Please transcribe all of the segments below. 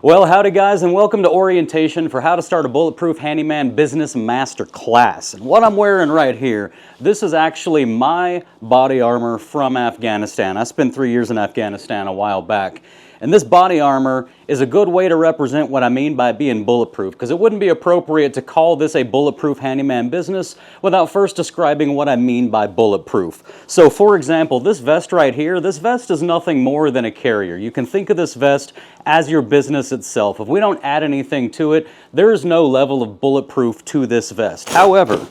Well, howdy guys, and welcome to orientation for how to start a Bulletproof Handyman business master class. And what I'm wearing right here, this is actually my body armor from Afghanistan. I spent 3 years in Afghanistan a while back. And this body armor is a good way to represent what I mean by being bulletproof, because it wouldn't be appropriate to call this a Bulletproof Handyman business without first describing what I mean by bulletproof. So for example, this vest right here, this vest is nothing more than a carrier. You can think of this vest as your business itself. If we don't add anything to it, there is no level of bulletproof to this vest. However,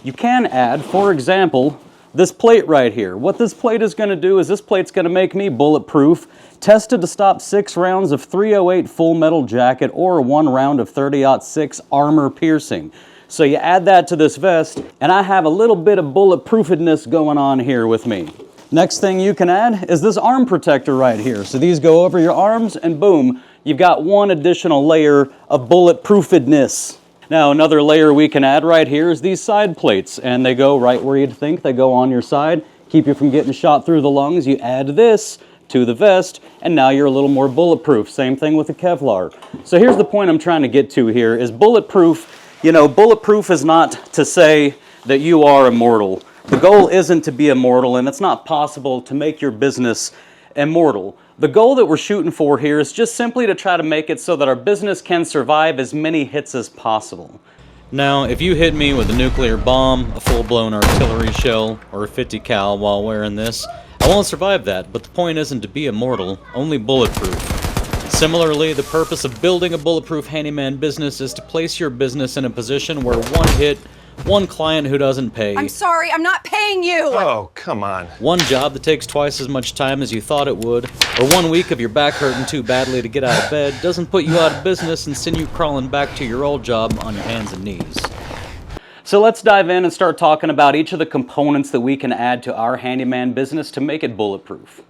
you can add, for example, this plate right here. What this plate is going to do is this plate's going to make me bulletproof, tested to stop 6 rounds of .308 full metal jacket or 1 round of .30-06 armor piercing. So you add that to this vest, and I have a little bit of bulletproofedness going on here with me. Next thing you can add is this arm protector right here. So these go over your arms, and boom, you've got one additional layer of bulletproofedness. Now another layer we can add right here is these side plates, and they go right where you'd think. They go on your side, keep you from getting shot through the lungs. You add this to the vest, and now you're a little more bulletproof. Same thing with the Kevlar. So here's the point I'm trying to get to here is bulletproof. You know, bulletproof is not to say that you are immortal. The goal isn't to be immortal, and it's not possible to make your business immortal. The goal that we're shooting for here is just simply to try to make it so that our business can survive as many hits as possible. Now, if you hit me with a nuclear bomb, a full-blown artillery shell, or a 50 cal while wearing this, I won't survive that, but the point isn't to be immortal, only bulletproof. Similarly, the purpose of building a bulletproof handyman business is to place your business in a position where one hit, one client who doesn't pay. I'm sorry, I'm not paying you! Oh, come on. One job that takes twice as much time as you thought it would, or 1 week of your back hurting too badly to get out of bed doesn't put you out of business and send you crawling back to your old job on your hands and knees. So let's dive in and start talking about each of the components that we can add to our handyman business to make it bulletproof.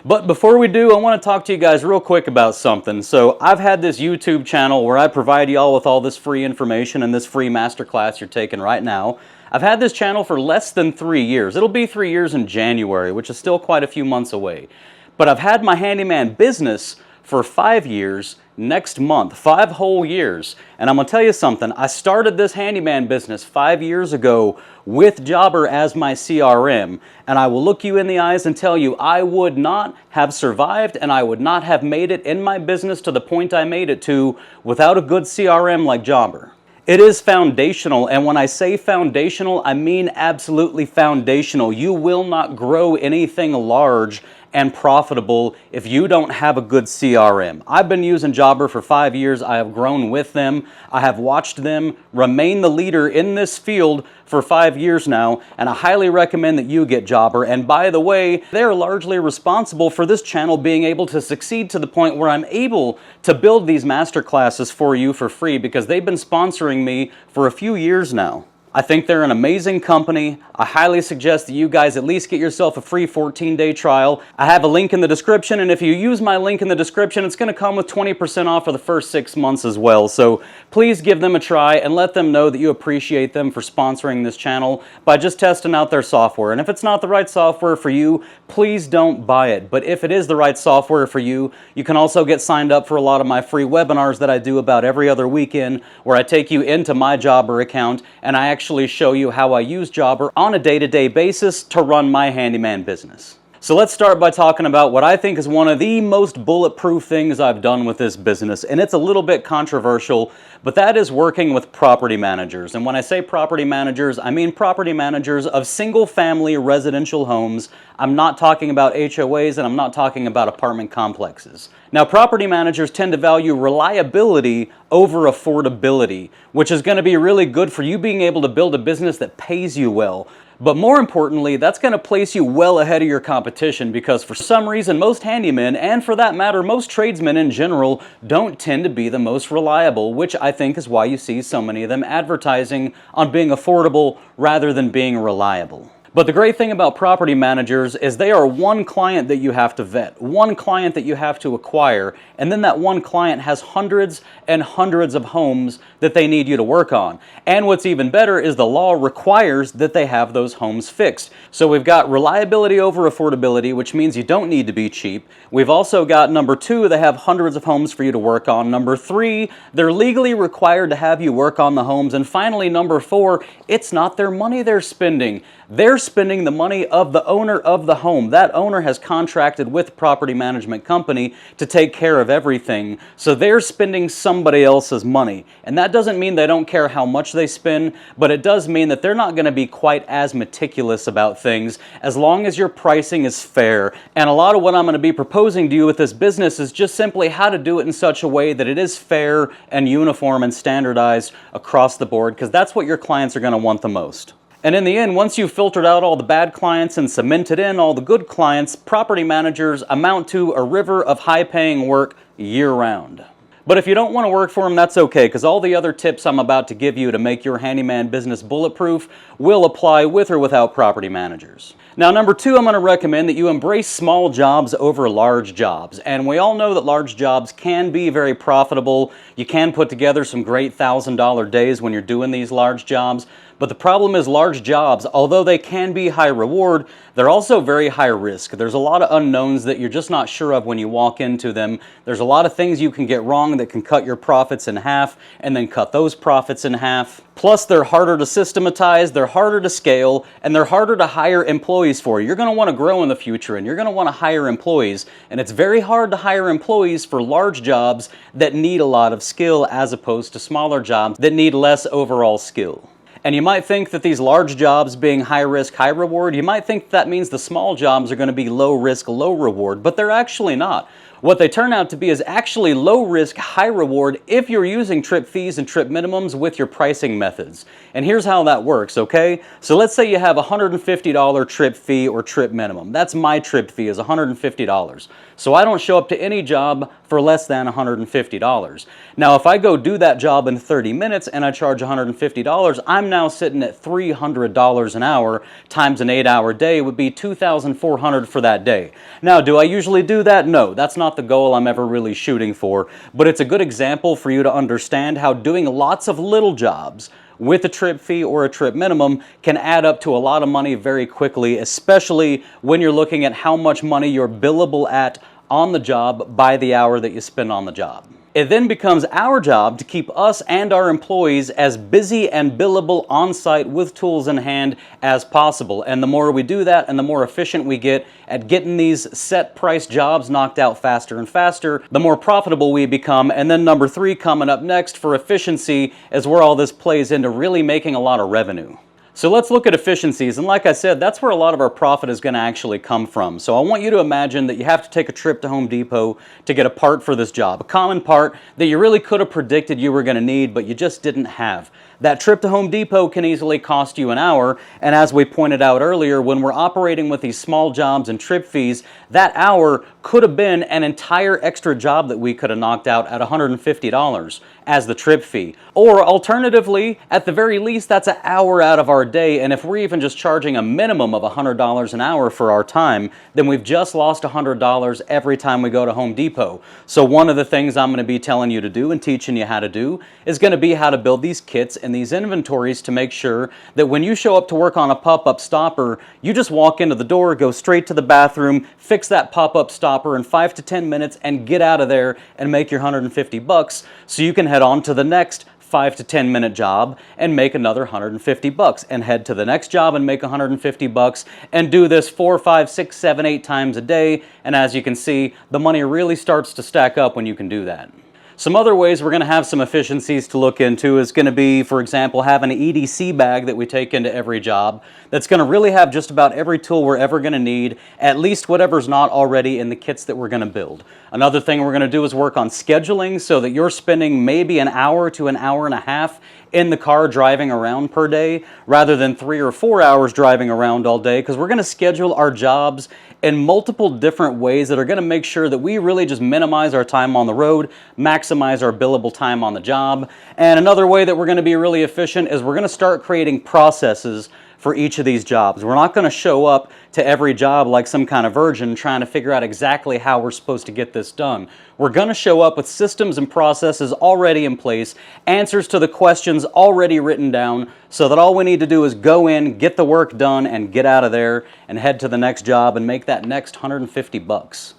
But before we do, I want to talk to you guys real quick about something. So I've had this YouTube channel where I provide y'all with all this free information and this free masterclass you're taking right now. I've had this channel for less than 3 years. It'll be 3 years in January, which is still quite a few months away. But I've had my handyman business for 5 years next month, 5 whole years. And I'm gonna tell you something, I started this handyman business 5 years ago with Jobber as my CRM, and I will look you in the eyes and tell you I would not have survived and I would not have made it in my business to the point I made it to without a good CRM like Jobber. It is foundational, and when I say foundational, I mean absolutely foundational. You will not grow anything large and profitable if you don't have a good CRM. I've been using Jobber for 5 years. I have grown with them. I have watched them remain the leader in this field for 5 years now, and I highly recommend that you get Jobber. And by the way, they're largely responsible for this channel being able to succeed to the point where I'm able to build these master classes for you for free because they've been sponsoring me for a few years now. I think they're an amazing company. I highly suggest that you guys at least get yourself a free 14-day trial. I have a link in the description, and if you use my link in the description, it's going to come with 20% off for the first 6 months as well. So please give them a try and let them know that you appreciate them for sponsoring this channel by just testing out their software. And if it's not the right software for you, please don't buy it. But if it is the right software for you, you can also get signed up for a lot of my free webinars that I do about every other weekend, where I take you into my Jobber account and I actually show you how I use Jobber on a day-to-day basis to run my handyman business. So let's start by talking about what I think is one of the most bulletproof things I've done with this business, and it's a little bit controversial, but that is working with property managers. And when I say property managers, I mean property managers of single-family residential homes. I'm not talking about HOAs, and I'm not talking about apartment complexes. Now, property managers tend to value reliability over affordability, which is going to be really good for you being able to build a business that pays you well. But more importantly, that's going to place you well ahead of your competition, because for some reason most handymen, and for that matter most tradesmen in general, don't tend to be the most reliable, which I think is why you see so many of them advertising on being affordable rather than being reliable. But the great thing about property managers is they are one client that you have to vet, one client that you have to acquire, and then that one client has hundreds and hundreds of homes that they need you to work on. And what's even better is the law requires that they have those homes fixed. So we've got reliability over affordability, which means you don't need to be cheap. We've also got number 2, they have hundreds of homes for you to work on. Number 3, they're legally required to have you work on the homes. And finally, number 4, it's not their money they're spending. They're spending the money of the owner of the home. That owner has contracted with the property management company to take care of everything. So they're spending somebody else's money. And that doesn't mean they don't care how much they spend, but it does mean that they're not going to be quite as meticulous about things as long as your pricing is fair. And a lot of what I'm going to be proposing to you with this business is just simply how to do it in such a way that it is fair and uniform and standardized across the board, because that's what your clients are going to want the most. And in the end, once you've filtered out all the bad clients and cemented in all the good clients, property managers amount to a river of high-paying work year-round. But if you don't want to work for them, that's okay, because all the other tips I'm about to give you to make your handyman business bulletproof will apply with or without property managers. Now, number 2, I'm going to recommend that you embrace small jobs over large jobs. And we all know that large jobs can be very profitable. You can put together some great $1,000 days when you're doing these large jobs. But the problem is large jobs, although they can be high reward, they're also very high risk. There's a lot of unknowns that you're just not sure of when you walk into them. There's a lot of things you can get wrong that can cut your profits in half and then cut those profits in half. Plus, they're harder to systematize, they're harder to scale, and they're harder to hire employees for. You're going to want to grow in the future and you're going to want to hire employees. And it's very hard to hire employees for large jobs that need a lot of skill as opposed to smaller jobs that need less overall skill. And you might think that these large jobs being high risk, high reward, you might think that means the small jobs are going to be low risk, low reward, but they're actually not. What they turn out to be is actually low risk, high reward if you're using trip fees and trip minimums with your pricing methods. And here's how that works, okay? So let's say you have a $150 trip fee or trip minimum. That's my trip fee is $150. So I don't show up to any job for less than $150. Now, if I go do that job in 30 minutes and I charge $150, I'm now sitting at $300 an hour times an 8-hour day would be $2,400 for that day. Now, do I usually do that? No, that's not the goal I'm ever really shooting for, but it's a good example for you to understand how doing lots of little jobs with a trip fee or a trip minimum can add up to a lot of money very quickly, especially when you're looking at how much money you're billable at on the job by the hour that you spend on the job. It then becomes our job to keep us and our employees as busy and billable on-site with tools in hand as possible. And the more we do that and the more efficient we get at getting these set price jobs knocked out faster and faster, the more profitable we become. And then number 3 coming up next for efficiency is where all this plays into really making a lot of revenue. So let's look at efficiencies, and like I said, that's where a lot of our profit is going to actually come from. So I want you to imagine that you have to take a trip to Home Depot to get a part for this job, a common part that you really could have predicted you were going to need, but you just didn't have. That trip to Home Depot can easily cost you an hour, and as we pointed out earlier, when we're operating with these small jobs and trip fees, that hour could have been an entire extra job that we could have knocked out at $150 as the trip fee. Or alternatively, at the very least, that's an hour out of our day, and if we're even just charging a minimum of $100 an hour for our time, then we've just lost $100 every time we go to Home Depot. So one of the things I'm going to be telling you to do and teaching you how to do is going to be how to build these kits and these inventories to make sure that when you show up to work on a pop-up stopper, you just walk into the door, go straight to the bathroom, fix that pop-up stopper in 5 to 10 minutes and get out of there and make your $150 so you can head on to the next 5 to 10 minute job and make another $150 and head to the next job and make $150 and do this 4, 5, 6, 7, 8 times a day. And as you can see, the money really starts to stack up when you can do that. Some other ways we're going to have some efficiencies to look into is going to be, for example, having an EDC bag that we take into every job that's going to really have just about every tool we're ever going to need, at least whatever's not already in the kits that we're going to build. Another thing we're going to do is work on scheduling so that you're spending maybe an hour to an hour and a half in the car driving around per day rather than 3 or 4 hours driving around all day, because we're going to schedule our jobs in multiple different ways that are going to make sure that we really just minimize our time on the road, maximize our billable time on the job. And another way that we're going to be really efficient is we're going to start creating processes for each of these jobs. We're not going to show up to every job like some kind of virgin trying to figure out exactly how we're supposed to get this done. We're going to show up with systems and processes already in place, answers to the questions already written down, so that all we need to do is go in, get the work done, and get out of there and head to the next job and make that next 150 bucks.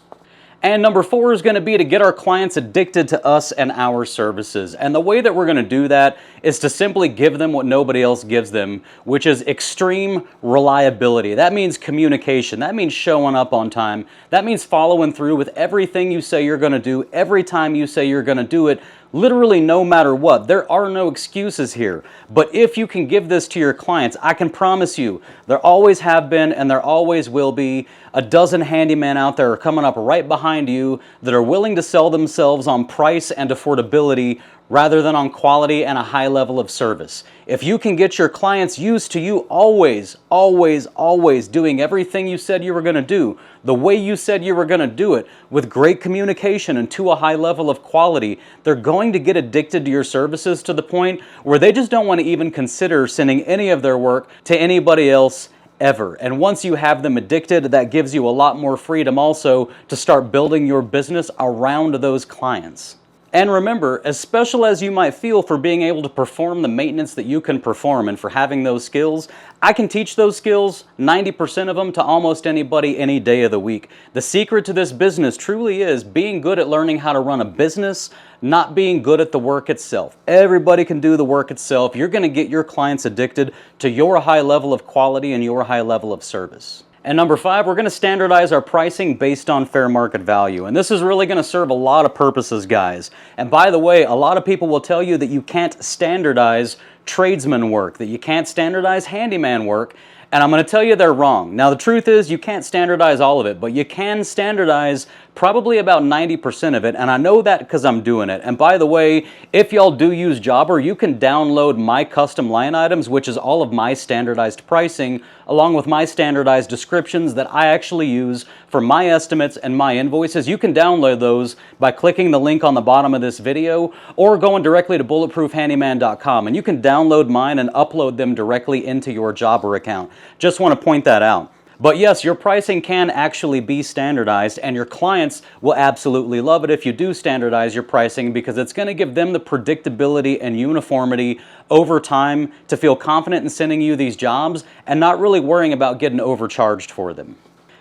And number 4 is going to be to get our clients addicted to us and our services. And the way that we're going to do that is to simply give them what nobody else gives them, which is extreme reliability. That means communication. That means showing up on time. That means following through with everything you say you're going to do, every time you say you're going to do it, literally no matter what. There are no excuses here. But if you can give this to your clients, I can promise you, there always have been and there always will be a dozen handymen out there coming up right behind you that are willing to sell themselves on price and affordability rather than on quality and a high level of service. If you can get your clients used to you always doing everything you said you were going to do, the way you said you were going to do it, with great communication and to a high level of quality, they're going to get addicted to your services to the point where they just don't want to even consider sending any of their work to anybody else ever. And once you have them addicted, that gives you a lot more freedom also to start building your business around those clients. And remember, as special as you might feel for being able to perform the maintenance that you can perform and for having those skills, I can teach those skills, 90% of them, to almost anybody any day of the week. The secret to this business truly is being good at learning how to run a business, not being good at the work itself. Everybody can do the work itself. You're going to get your clients addicted to your high level of quality and your high level of service. And number 5, we're going to standardize our pricing based on fair market value. And this is really going to serve a lot of purposes, guys. And by the way, a lot of people will tell you that you can't standardize tradesman work, that you can't standardize handyman work. And I'm going to tell you they're wrong. Now, the truth is you can't standardize all of it, but you can standardize probably about 90% of it, and I know that because I'm doing it. And by the way, if y'all do use Jobber, you can download my custom line items, which is all of my standardized pricing, along with my standardized descriptions that I actually use for my estimates and my invoices. You can download those by clicking the link on the bottom of this video or going directly to bulletproofhandyman.com, and you can download mine and upload them directly into your Jobber account. Just want to point that out. But yes, your pricing can actually be standardized, and your clients will absolutely love it if you do standardize your pricing, because it's going to give them the predictability and uniformity over time to feel confident in sending you these jobs and not really worrying about getting overcharged for them.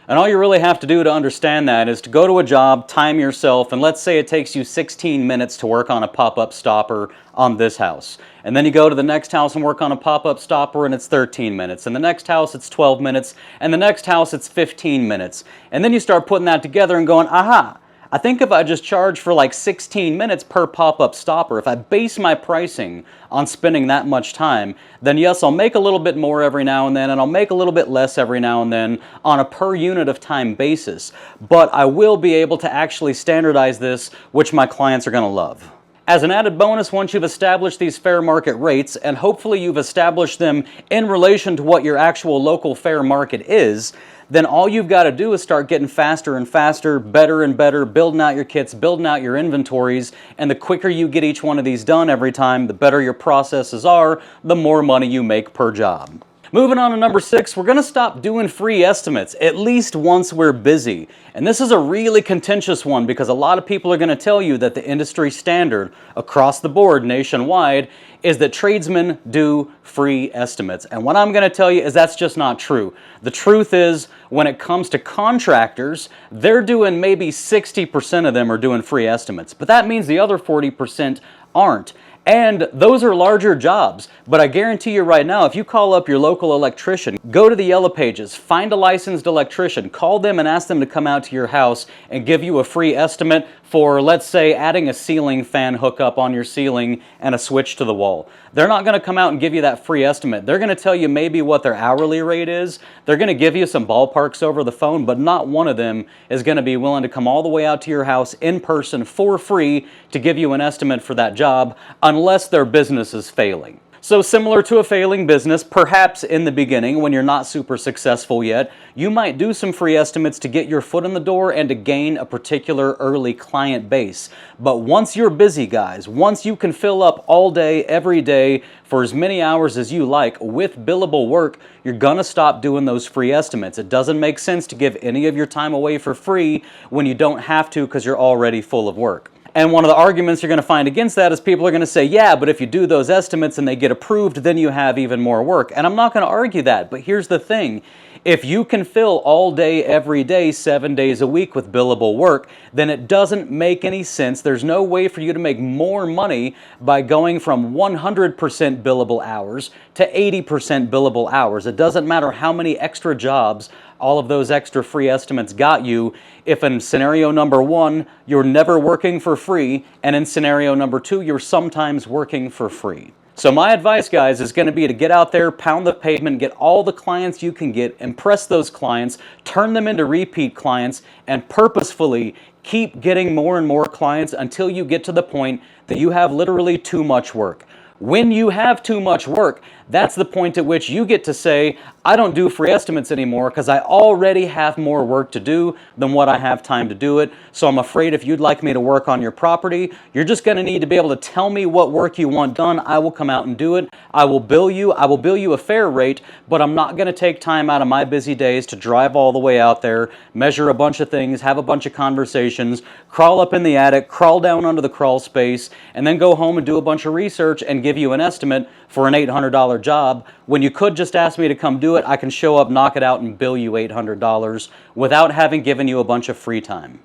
And all you really have to do to understand that is to go to a job, time yourself, and let's say it takes you 16 minutes to work on a pop-up stopper on this house. And then you go to the next house and work on a pop-up stopper and it's 13 minutes. And the next house it's 12 minutes. And the next house it's 15 minutes. And then you start putting that together and going, aha, I think if I just charge for like 16 minutes per pop-up stopper, if I base my pricing on spending that much time, then yes, I'll make a little bit more every now and then, and I'll make a little bit less every now and then on a per unit of time basis. But I will be able to actually standardize this, which my clients are going to love. As an added bonus, once you've established these fair market rates, and hopefully you've established them in relation to what your actual local fair market is, then all you've got to do is start getting faster and faster, better and better, building out your kits, building out your inventories, and the quicker you get each one of these done every time, the better your processes are, the more money you make per job. Moving on to number 6, we're going to stop doing free estimates, at least once we're busy. And this is a really contentious one because a lot of people are going to tell you that the industry standard across the board nationwide is that tradesmen do free estimates. And what I'm going to tell you is that's just not true. The truth is, when it comes to contractors, they're doing maybe 60% of them are doing free estimates. But that means the other 40% aren't. And those are larger jobs, but I guarantee you right now, if you call up your local electrician, go to the Yellow Pages, find a licensed electrician, call them and ask them to come out to your house and give you a free estimate for, let's say, adding a ceiling fan hookup on your ceiling and a switch to the wall. They're not going to come out and give you that free estimate. They're going to tell you maybe what their hourly rate is. They're going to give you some ballparks over the phone, but not one of them is going to be willing to come all the way out to your house in person for free to give you an estimate for that job unless their business is failing. So similar to a failing business, perhaps in the beginning when you're not super successful yet, you might do some free estimates to get your foot in the door and to gain a particular early client base. But once you're busy, guys, once you can fill up all day, every day, for as many hours as you like with billable work, you're gonna stop doing those free estimates. It doesn't make sense to give any of your time away for free when you don't have to because you're already full of work. And one of the arguments you're going to find against that is people are going to say, yeah, but if you do those estimates and they get approved, then you have even more work. And I'm not going to argue that, but here's the thing. If you can fill all day, every day, 7 days a week with billable work, then it doesn't make any sense. There's no way for you to make more money by going from 100% billable hours to 80% billable hours. It doesn't matter how many extra jobs all of those extra free estimates got you if in scenario number 1, you're never working for free, and in scenario number 2, you're sometimes working for free. So my advice, guys, is going to be to get out there, pound the pavement, get all the clients you can get, impress those clients, turn them into repeat clients, and purposefully keep getting more and more clients until you get to the point that you have literally too much work. When you have too much work, that's the point at which you get to say, I don't do free estimates anymore because I already have more work to do than what I have time to do it. So I'm afraid if you'd like me to work on your property, you're just going to need to be able to tell me what work you want done. I will come out and do it. I will bill you a fair rate, but I'm not going to take time out of my busy days to drive all the way out there, measure a bunch of things, have a bunch of conversations, crawl up in the attic, crawl down under the crawl space, and then go home and do a bunch of research and give you an estimate for an $800 job. When you could just ask me to come do it, I can show up, knock it out, and bill you $800 without having given you a bunch of free time.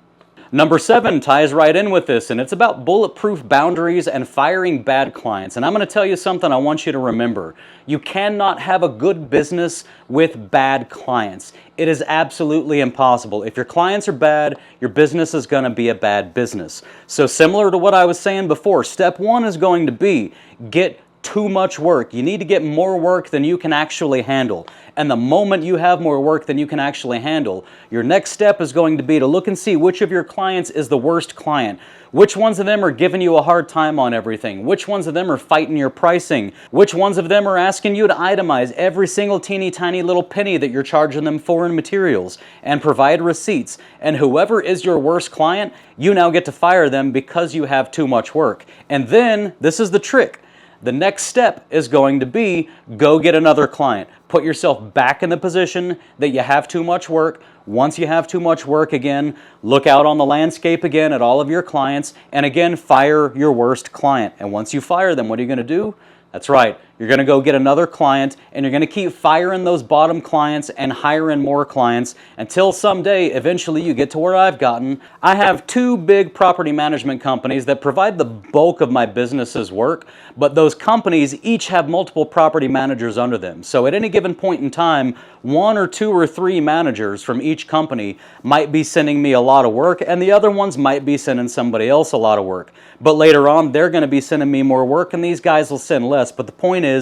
Number 7 ties right in with this, and it's about bulletproof boundaries and firing bad clients. And I'm going to tell you something I want you to remember. You cannot have a good business with bad clients. It is absolutely impossible. If your clients are bad, your business is going to be a bad business. So similar to what I was saying before, step 1 is going to be get too much work. You need to get more work than you can actually handle. And the moment you have more work than you can actually handle, your next step is going to be to look and see which of your clients is the worst client. Which ones of them are giving you a hard time on everything? Which ones of them are fighting your pricing? Which ones of them are asking you to itemize every single teeny tiny little penny that you're charging them for in materials and provide receipts? And whoever is your worst client, you now get to fire them because you have too much work. And then, this is the trick. The next step is going to be go get another client. Put yourself back in the position that you have too much work. Once you have too much work again, look out on the landscape again at all of your clients, and again, fire your worst client. And once you fire them, what are you going to do? That's right. You're going to go get another client, and you're going to keep firing those bottom clients and hiring more clients until someday, eventually, you get to where I've gotten. I have 2 big property management companies that provide the bulk of my business's work, but those companies each have multiple property managers under them. So at any given point in time, 1 or 2 or 3 managers from each company might be sending me a lot of work, and the other ones might be sending somebody else a lot of work. But later on, they're going to be sending me more work, and these guys will send less. But the point is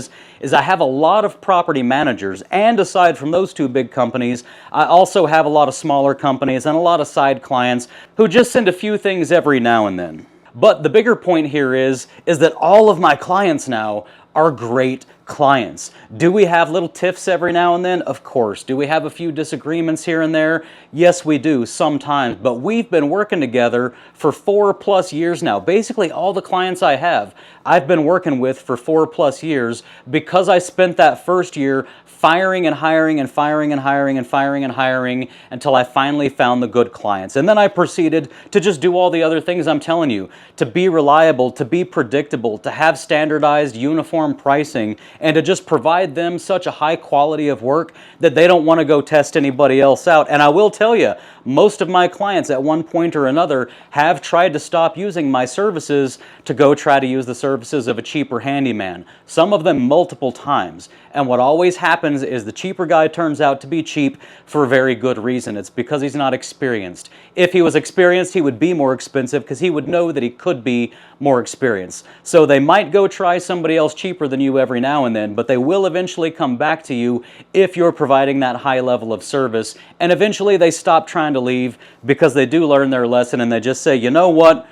I have a lot of property managers, and aside from those 2 big companies, I also have a lot of smaller companies and a lot of side clients who just send a few things every now and then. But the bigger point here is that all of my clients now are great clients. Do we have little tiffs every now and then? Of course. Do we have a few disagreements here and there? Yes, we do sometimes, but we've been working together for 4+ years now. Basically, all the clients I have, I've been working with for 4+ years because I spent that first year firing and hiring and firing and hiring and firing and hiring until I finally found the good clients. And then I proceeded to just do all the other things I'm telling you, to be reliable, to be predictable, to have standardized, uniform pricing, and to just provide them such a high quality of work that they don't want to go test anybody else out. And I will tell you, most of my clients at one point or another have tried to stop using my services to go try to use the services of a cheaper handyman. Some of them multiple times. And what always happens is the cheaper guy turns out to be cheap for a very good reason. It's because he's not experienced. If he was experienced, he would be more expensive because he would know that he could be more experienced. So they might go try somebody else cheaper than you every now and then, but they will eventually come back to you if you're providing that high level of service. And eventually they stop trying to leave because they do learn their lesson and they just say, you know what?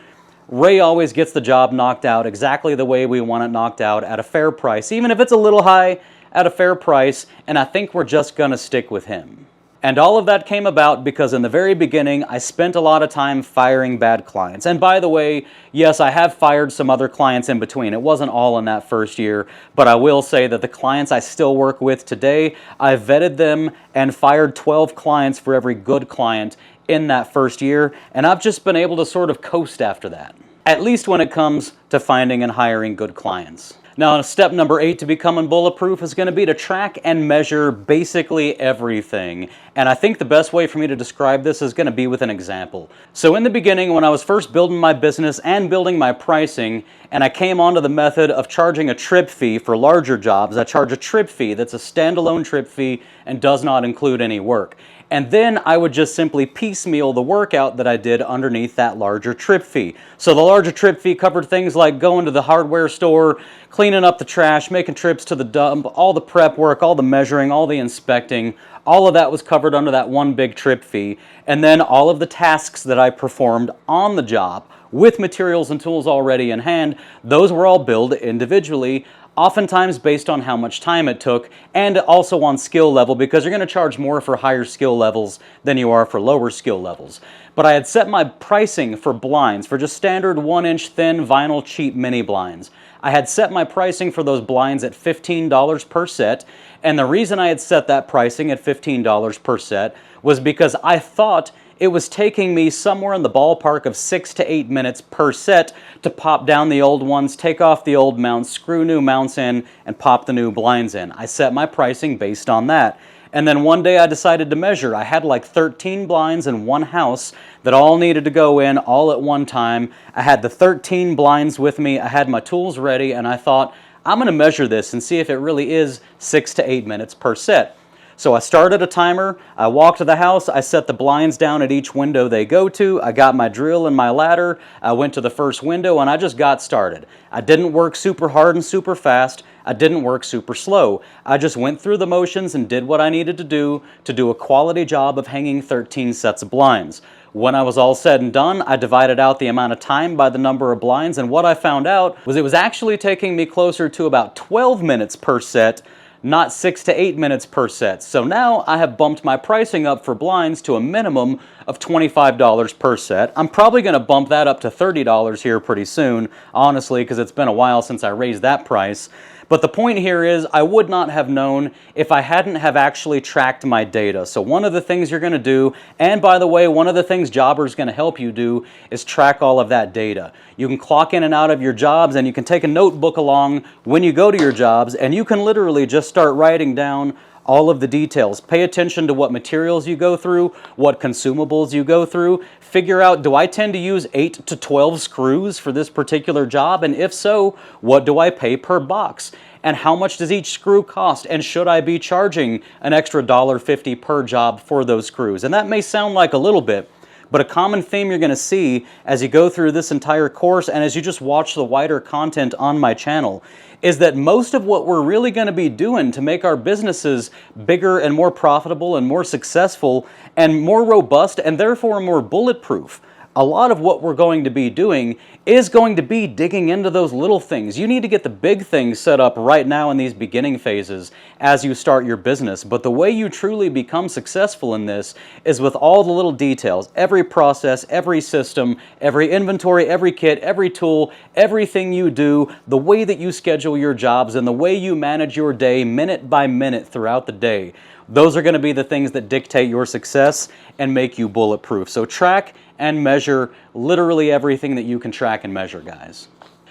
Ray always gets the job knocked out exactly the way we want it knocked out at a fair price, even if it's a little high, at a fair price, and I think we're just going to stick with him. And all of that came about because in the very beginning, I spent a lot of time firing bad clients. And by the way, yes, I have fired some other clients in between. It wasn't all in that first year, but I will say that the clients I still work with today, I vetted them and fired 12 clients for every good client in that first year, and I've just been able to sort of coast after that, at least when it comes to finding and hiring good clients. Now, step number 8 to becoming bulletproof is going to be to track and measure basically everything. And I think the best way for me to describe this is going to be with an example. So in the beginning, when I was first building my business and building my pricing, and I came onto the method of charging a trip fee for larger jobs, I charge a trip fee that's a standalone trip fee and does not include any work. And then I would just simply piecemeal the workout that I did underneath that larger trip fee. So the larger trip fee covered things like going to the hardware store, cleaning up the trash, making trips to the dump, all the prep work, all the measuring, all the inspecting. All of that was covered under that one big trip fee. And then all of the tasks that I performed on the job with materials and tools already in hand, those were all billed individually, oftentimes based on how much time it took, and also on skill level, because you're going to charge more for higher skill levels than you are for lower skill levels. But I had set my pricing for blinds, for just standard 1-inch thin vinyl cheap mini blinds. I had set my pricing for those blinds at $15 per set, and the reason I had set that pricing at $15 per set was because I thought it was taking me somewhere in the ballpark of 6 to 8 minutes per set to pop down the old ones, take off the old mounts, screw new mounts in, and pop the new blinds in. I set my pricing based on that. And then one day I decided to measure. I had like 13 blinds in one house that all needed to go in all at one time. I had the 13 blinds with me, I had my tools ready, and I thought, I'm going to measure this and see if it really is 6 to 8 minutes per set. So I started a timer, I walked to the house, I set the blinds down at each window they go to, I got my drill and my ladder, I went to the first window, and I just got started. I didn't work super hard and super fast, I didn't work super slow. I just went through the motions and did what I needed to do a quality job of hanging 13 sets of blinds. When I was all said and done, I divided out the amount of time by the number of blinds, and what I found out was it was actually taking me closer to about 12 minutes per set, not 6 to 8 minutes per set. So now I have bumped my pricing up for blinds to a minimum of $25 per set. I'm probably going to bump that up to $30 here pretty soon, honestly, because it's been a while since I raised that price. But the point here is I would not have known if I hadn't have actually tracked my data. So one of the things you're going to do, and by the way, one of the things Jobber's going to help you do is track all of that data. You can clock in and out of your jobs, and you can take a notebook along when you go to your jobs, and you can literally just start writing down all of the details. Pay attention to what materials you go through, what consumables you go through. Figure out, do I tend to use 8 to 12 screws for this particular job? And if so, what do I pay per box? And how much does each screw cost? And should I be charging an extra $1.50 per job for those screws? And that may sound like a little bit, but a common theme you're going to see as you go through this entire course and as you just watch the wider content on my channel is that most of what we're really going to be doing to make our businesses bigger and more profitable and more successful and more robust and therefore more bulletproof, a lot of what we're going to be doing is going to be digging into those little things. You need to get the big things set up right now in these beginning phases as you start your business. But the way you truly become successful in this is with all the little details, every process, every system, every inventory, every kit, every tool, everything you do, the way that you schedule your jobs, and the way you manage your day minute by minute throughout the day. Those are going to be the things that dictate your success and make you bulletproof. So track and measure literally everything that you can track and measure, guys.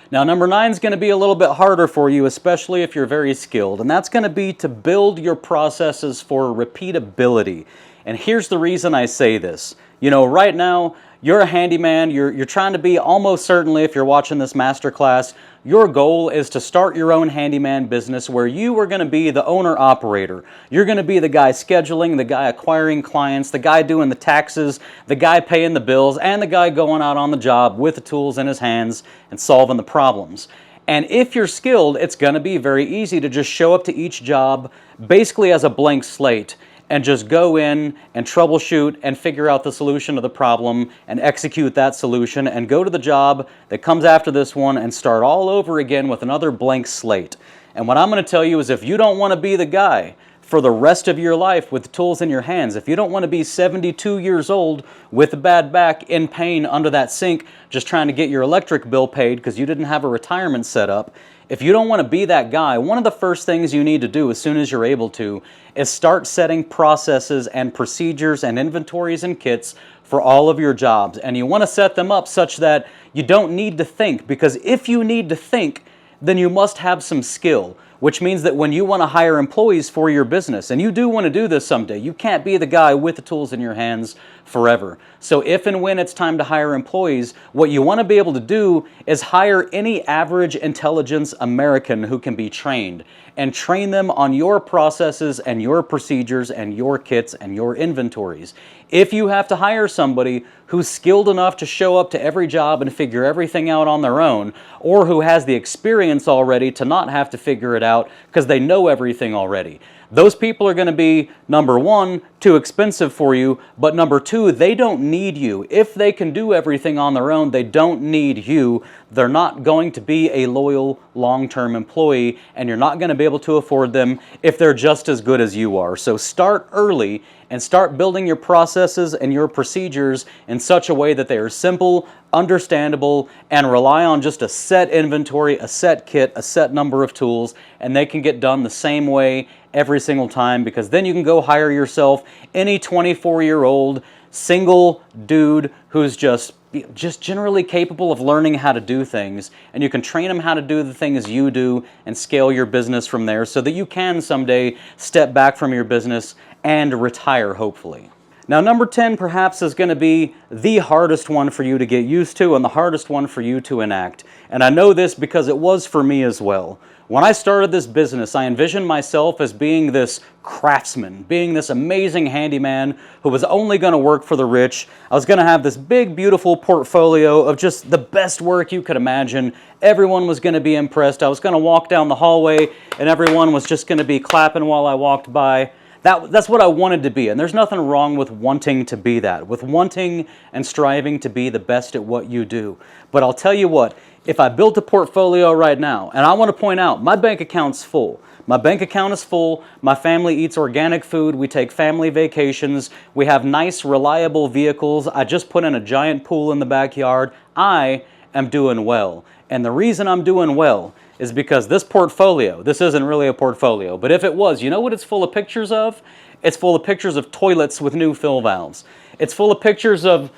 Now, number 9 is going to be a little bit harder for you, especially if you're very skilled, and that's going to be to build your processes for repeatability. And here's the reason I say this. You know, right now, you're a handyman, you're trying to be almost certainly, if you're watching this masterclass, your goal is to start your own handyman business where you are going to be the owner-operator. You're going to be the guy scheduling, the guy acquiring clients, the guy doing the taxes, the guy paying the bills, and the guy going out on the job with the tools in his hands and solving the problems. And if you're skilled, it's going to be very easy to just show up to each job basically as a blank slate and just go in and troubleshoot and figure out the solution to the problem and execute that solution and go to the job that comes after this one and start all over again with another blank slate. And what I'm going to tell you is, if you don't want to be the guy for the rest of your life with the tools in your hands, if you don't want to be 72 years old with a bad back, in pain under that sink, just trying to get your electric bill paid because you didn't have a retirement set up, if you don't want to be that guy, one of the first things you need to do as soon as you're able to is start setting processes and procedures and inventories and kits for all of your jobs. And you want to set them up such that you don't need to think, because if you need to think, then you must have some skill, which means that when you want to hire employees for your business, and you do want to do this someday, you can't be the guy with the tools in your hands forever. So if and when it's time to hire employees, what you want to be able to do is hire any average intelligence American who can be trained, and train them on your processes and your procedures and your kits and your inventories. If you have to hire somebody who's skilled enough to show up to every job and figure everything out on their own, or who has the experience already to not have to figure it out because they know everything already, those people are going to be, number one, too expensive for you, but number two, they don't need you. If they can do everything on their own, they don't need you. They're not going to be a loyal, long-term employee, and you're not going to be able to afford them if they're just as good as you are. So start early and start building your processes and your procedures in such a way that they are simple, understandable, and rely on just a set inventory, a set kit, a set number of tools, and they can get done the same way every single time, because then you can go hire yourself any 24-year-old single dude who's just generally capable of learning how to do things, and you can train them how to do the things you do and scale your business from there so that you can someday step back from your business and retire, hopefully. Now, number 10 perhaps is going to be the hardest one for you to get used to and the hardest one for you to enact. And I know this because it was for me as well. When I started this business, I envisioned myself as being this craftsman, being this amazing handyman who was only going to work for the rich. I was going to have this big, beautiful portfolio of just the best work you could imagine. Everyone was going to be impressed. I was going to walk down the hallway and everyone was just going to be clapping while I walked by. That's what I wanted to be, and there's nothing wrong with wanting to be that, with wanting and striving to be the best at what you do. But I'll tell you what, if I built a portfolio right now, and I want to point out, my bank account's full. My bank account is full, my family eats organic food, we take family vacations, we have nice, reliable vehicles, I just put in a giant pool in the backyard. I am doing well. And the reason I'm doing well is because this portfolio, this isn't really a portfolio, but if it was, you know what it's full of pictures of? It's full of pictures of toilets with new fill valves. It's full of pictures of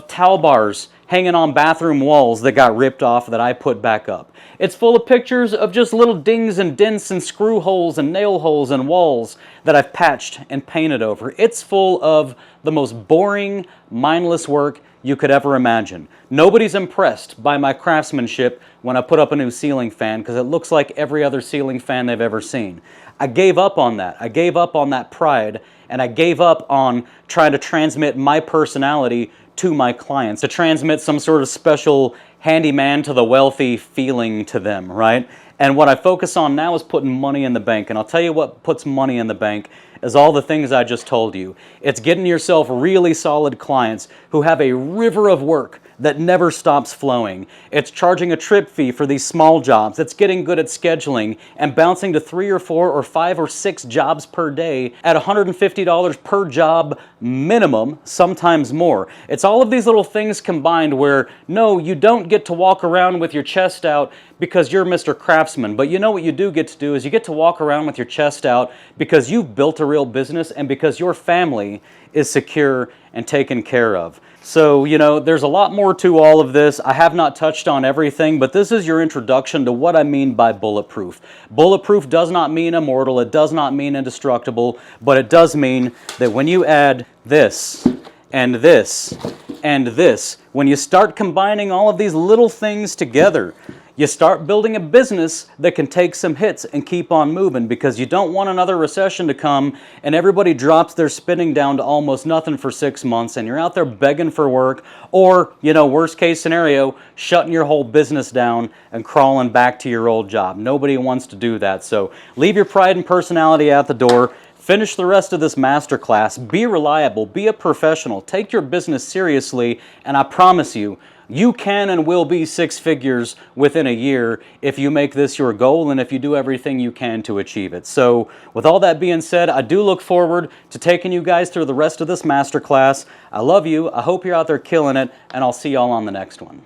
towel bars hanging on bathroom walls that got ripped off that I put back up. It's full of pictures of just little dings and dents and screw holes and nail holes and walls that I've patched and painted over. It's full of the most boring, mindless work you could ever imagine. Nobody's impressed by my craftsmanship when I put up a new ceiling fan because it looks like every other ceiling fan they've ever seen. I gave up on that. I gave up on that pride, and I gave up on trying to transmit my personality to my clients, to transmit some sort of special handyman to the wealthy feeling to them, right? And what I focus on now is putting money in the bank. And I'll tell you what puts money in the bank is all the things I just told you. It's getting yourself really solid clients who have a river of work that never stops flowing. It's charging a trip fee for these small jobs. It's getting good at scheduling and bouncing to 3 or 4 or 5 or 6 jobs per day at $150 per job minimum, sometimes more. It's all of these little things combined where, no, you don't get to walk around with your chest out because you're Mr. Craftsman, but you know what you do get to do is you get to walk around with your chest out because you've built a real business and because your family is secure and taken care of. So, you know, there's a lot more to all of this. I have not touched on everything, but this is your introduction to what I mean by bulletproof. Bulletproof does not mean immortal, it does not mean indestructible, but it does mean that when you add this, and this, and this, when you start combining all of these little things together, you start building a business that can take some hits and keep on moving, because you don't want another recession to come and everybody drops their spending down to almost nothing for 6 months and you're out there begging for work, or, you know, worst case scenario, shutting your whole business down and crawling back to your old job. Nobody wants to do that. So leave your pride and personality at the door. Finish the rest of this masterclass. Be reliable. Be a professional. Take your business seriously, and I promise you, you can and will be six figures within a year if you make this your goal and if you do everything you can to achieve it. So with all that being said, I do look forward to taking you guys through the rest of this masterclass. I love you. I hope you're out there killing it, and I'll see y'all on the next one.